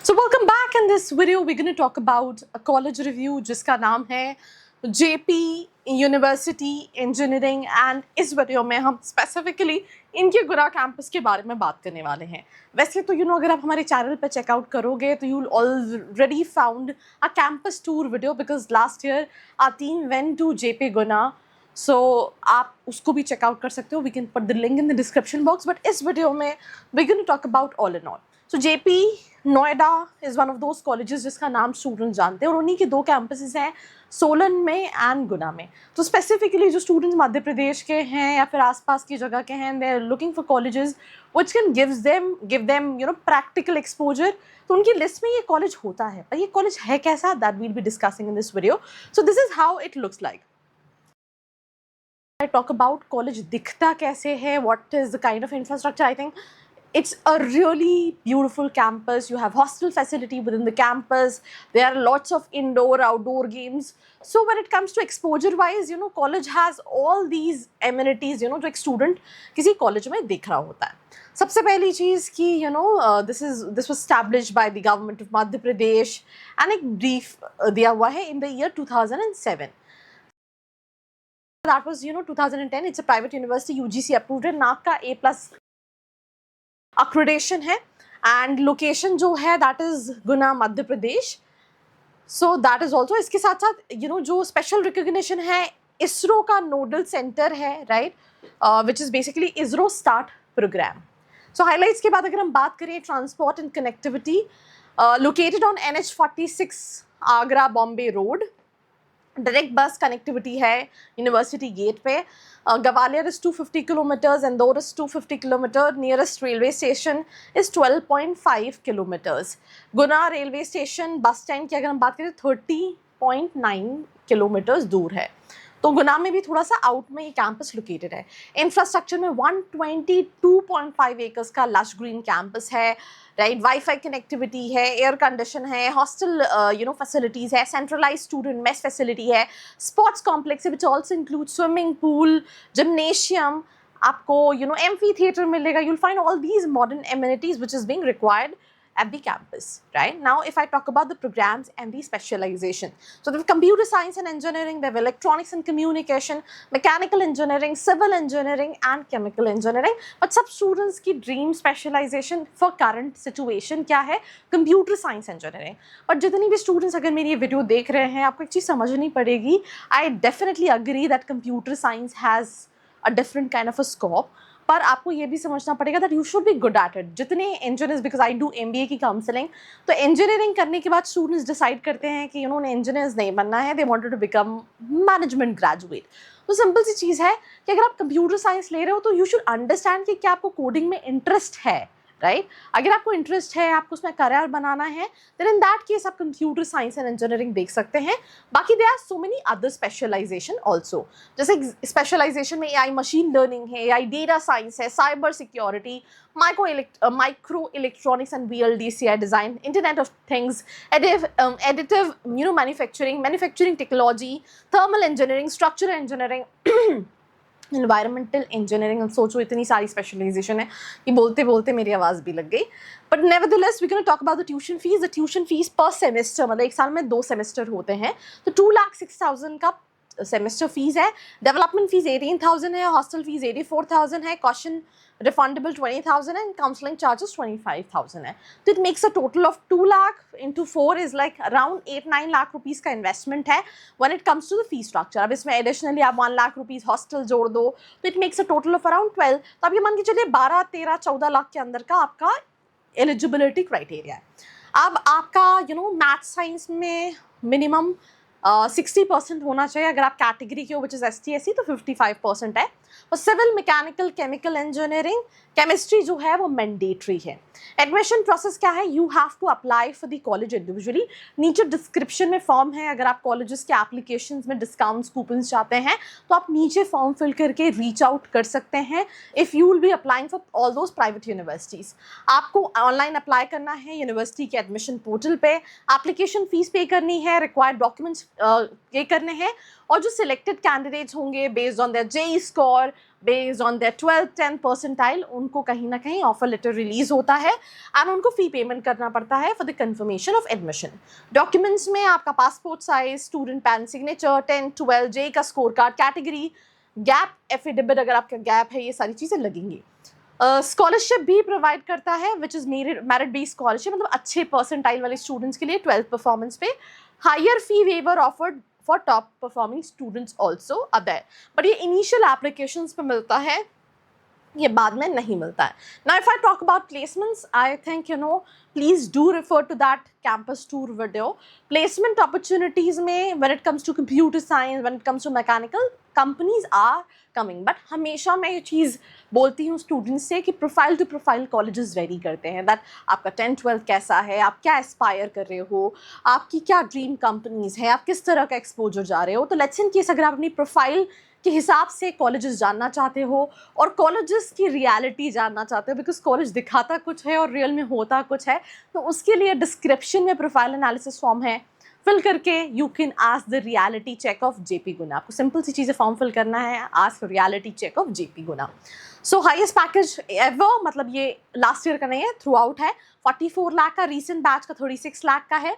So welcome back. In this video we're going to talk about a college review जिसका नाम है JP university engineering and इस video में हम specifically इनके गुना कैंपस के बारे में बात करने वाले हैं। वैसे तो अगर आप हमारे चैनल पर चेकआउट करोगे तो you already found a campus tour video because last year our team went to JP Guna, so आप उसको भी चेकआउट कर सकते हो। We can put the link in the description box, but इस वीडियो में we can talk about all in all. So JP Noida is one of those colleges जिसका नाम स्टूडेंट जानते हैं और उन्हीं के दो कैंपसेस हैं, सोलन में एंड गुना में। तो स्पेसिफिकली जो स्टूडेंट्स मध्य प्रदेश के हैं या फिर आसपास की जगह के हैं, they are looking for colleges which can give them practical exposure. तो उनकी लिस्ट में ये कॉलेज होता है, पर ये कॉलेज है कैसा, that will be discussing in this video. So this is how it looks like. I talk about college दिखता कैसे है, what is the kind of infrastructure, I think it's a really beautiful campus. You have hostel facility within the campus. There are lots of indoor, outdoor games. So when it comes to exposure wise, college has all these amenities, जो एक student किसी college में देख रहा होता है। सबसे पहली चीज़ कि this was established by the government of Madhya Pradesh and एक brief दिया हुआ है in the year 2007. That was 2010. It's a private university, UGC approved है, NAAC का A+ accreditation है and location जो है that is Guna Madhya Pradesh. So that is also, इसके साथ साथ जो special recognition है, ISRO का nodal center है, right, which is basically ISRO START program. So highlights के बाद अगर हम बात करें transport and connectivity, located on NH46 Agra Bombay road, direct बस कनेक्टिविटी है यूनिवर्सिटी गेट पे। Gwalior is 250 kilometres, Indore is 250 kilometre, nearest railway station is 12.5 kilometres. Guna railway station bus stand की अगर हम बात करें 30.9 किलोमीटर्स दूर है। तो गुना में भी थोड़ा सा आउट में ये कैंपस लोकेटेड है। इंफ्रास्ट्रक्चर में 122.5 एकर्स का लश ग्रीन कैंपस है, राइट, वाईफाई कनेक्टिविटी है, एयर कंडीशन है, हॉस्टल फैसिलिटीज़ है, सेंट्रलाइज स्टूडेंट मेस फैसिलिटी है, sports complex which also include swimming pool, gymnasium, आपको एम्फी थिएटर मिलेगा। You'll find all these modern amenities which is being required at the campus, right? Now if I talk about the programs and the specialization, so they have computer science and engineering, they have electronics and communication, mechanical engineering, civil engineering and chemical engineering, but सब students की dream specialization for current situation क्या है, computer science engineering। but जितनी भी students अगर मेरी ये video देख रहे हैं, आपको एक चीज़ समझनी पड़ेगी, I definitely agree that computer science has a different kind of a scope, पर आपको ये भी समझना पड़ेगा that you should be good at it. जितने engineers, because I do MBA की काउंसलिंग, तो इंजीनियरिंग करने के बाद स्टूडेंट्स डिसाइड करते हैं कि उन्होंने इंजीनियर्स नहीं बनना है, they wanted to become management graduate. तो सिंपल सी चीज़ है कि अगर आप कंप्यूटर साइंस ले रहे हो तो यू शुड अंडरस्टैंड कि क्या आपको कोडिंग में इंटरेस्ट है, राइट। अगर आपको इंटरेस्ट है, आपको उसमें करियर बनाना है, देन इन दैट केस आप कंप्यूटर साइंस एंड इंजीनियरिंग देख सकते हैं। बाकी there are so many other specialization also, जैसे स्पेशलाइजेशन में AI मशीन लर्निंग है, AI डेटा साइंस है, cyber security, micro electronics and VLDCI design, internet of things, additive manufacturing technology, thermal engineering, structural engineering, environmental engineering. सोचो इतनी सारी specialisation है कि बोलते बोलते मेरी आवाज़ भी लग गई। But nevertheless we can talk about the tuition fees. The tuition fees per semester, मतलब एक साल में 2 सेमेस्टर होते हैं, तो 2,06,000 का सेमेस्टर फीस है। डेवलपमेंट फीस 18,000 है, हॉस्टल फीस 84,000 है, कॉशन रिफंडेबल 20,000 है, एंड काउंसलिंग चार्जेस 25,000 है। तो it makes a total of 2 lakh into 4 is like around 8-9 lakh rupees का इन्वेस्टमेंट है when it comes to the fee structure. अब इसमें एडिशनली आप 1 लाख रुपीज़ हॉस्टल जोड़ दो तो it makes a total of around 12। तो आप ये मान के चलिए 12, 13, 14 लाख के अंदर का आपका एलिजिबिलिटी क्राइटेरिया है। अब आपका मैथ साइंस में मिनिमम 60% होना चाहिए। अगर आप कैटेगरी के हो विच इज़ ST SC तो 55% है। और civil, mechanical, chemical engineering, chemistry जो है वो मैंडेटरी है। एडमिशन प्रोसेस क्या है, you have to apply for the college individually. नीचे डिस्क्रिप्शन में फॉर्म है, अगर आप कॉलेजेस के एप्लीकेशंस में डिस्काउंट्स कूपन्स चाहते हैं तो आप नीचे फॉर्म फिल करके रीच आउट कर सकते हैं if you will be applying for all those private universities. आपको ऑनलाइन अप्लाई करना है यूनिवर्सिटी के एडमिशन पोर्टल पे, एप्लीकेशन फीस पे करनी है, रिक्वायर्ड डॉक्यूमेंट्स पे करने हैं, और जो सिलेक्टेड कैंडिडेट्स होंगे based on their JEE score, based on their 12th 10th percentile उनको कहीं ना कहीं ऑफर लेटर रिलीज होता है एंड उनको फी पेमेंट करना पड़ता है for the confirmation of admission. Documents में आपका passport size, student pan signature, 10th 12th जे का score card, category, gap affidavit अगर आपका गैप है, ये सारी चीज़ें लगेंगी। स्कॉलरशिप भी प्रोवाइड करता है which is merit based scholarship, मतलब अच्छे परसेंटाइल वाले स्टूडेंट्स के लिए 12th परफॉर्मेंस पे higher fee waiver offered for top performing students also other, but ये इनिशियल एप्लीकेशंस पे मिलता है, ये बाद में नहीं मिलता है। Now if I talk about placements, I think please do refer to that campus tour video. Placement opportunities में when it comes to computer science, when it comes to mechanical, companies are coming, but हमेशा मैं ये चीज़ बोलती हूँ students से कि profile to profile colleges vary करते हैं, दैट आपका 10th 12th कैसा है, आप क्या एस्पायर कर रहे हो, आपकी क्या ड्रीम कंपनीज है, आप किस तरह का एक्सपोजर जा रहे हो। तो लेट्स इन केस अगर आप अपनी प्रोफाइल के हिसाब से कॉलेजेस जानना चाहते हो और कॉलेजेस की रियलिटी जानना चाहते हो, बिकॉज कॉलेज दिखाता कुछ है और रियल में होता कुछ है, तो उसके लिए डिस्क्रिप्शन में प्रोफाइल एनालिसिस फॉर्म है, फिल करके you can ask the reality check of JP Guna. आपको सिंपल सी चीज़ें फॉर्म फिल करना है, ask reality check of JP Guna. So highest package ever, मतलब ये लास्ट ईयर का नहीं है, थ्रू आउट है, 44 लाख का, रीसेंट बैच का 36 लाख का है।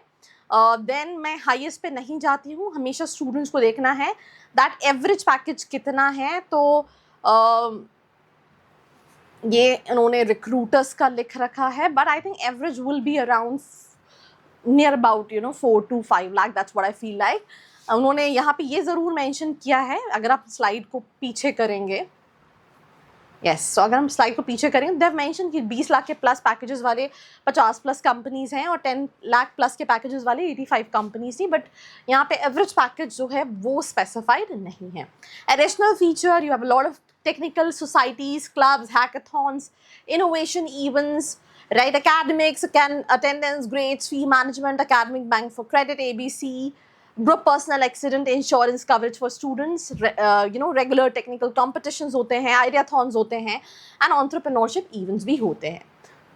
देन मैं हाईएस्ट पे नहीं जाती हूँ, हमेशा स्टूडेंट्स को देखना है दैट एवरेज पैकेज कितना है। तो ये इन्होंने रिक्रूटर्स का लिख रखा है, but I think average will be around near about 4 to 5 lakh, that's what I feel like. उन्होंने यहाँ पे ये ज़रूर मेंशन किया है, अगर आप स्लाइड को पीछे करेंगे, सो अगर हम स्लाइड को पीछे करेंगे, देव मेंशन कि 20 लाख के प्लस पैकेजेस वाले 50 प्लस कंपनीज हैं और 10 लाख प्लस के पैकेजेस वाले 85 कंपनीज थी, बट यहाँ पे एवरेज पैकेज जो है वो स्पेसिफाइड नहीं है। Additional feature, you have a lot of technical societies, clubs, hackathons, innovation events, right? Academics, attendance, grades, fee management, academic bank for credit, ABC, group personal accident insurance coverage for students, regular technical competitions होते हैं, ideathons होते हैं, and entrepreneurship events भी होते हैं।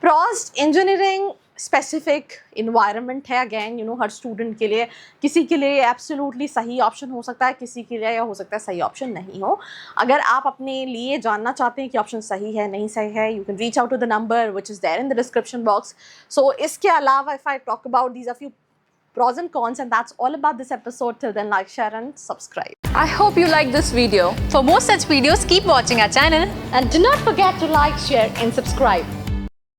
Pros, engineering specific environment है, again हर student के लिए, किसी के लिए एब्सोल्युटली सही ऑप्शन हो सकता है, किसी के लिए या हो सकता है सही ऑप्शन नहीं हो। अगर आप अपने लिए जानना चाहते हैं कि ऑप्शन सही है नहीं सही है, you can reach out to the number which is there in the description box. So इसके अलावा if I talk about these are few pros and cons, and that's all about this episode. Till then, like, share and subscribe. I hope you liked this video. For more such videos, keep watching our channel. And do not forget to like, share and subscribe.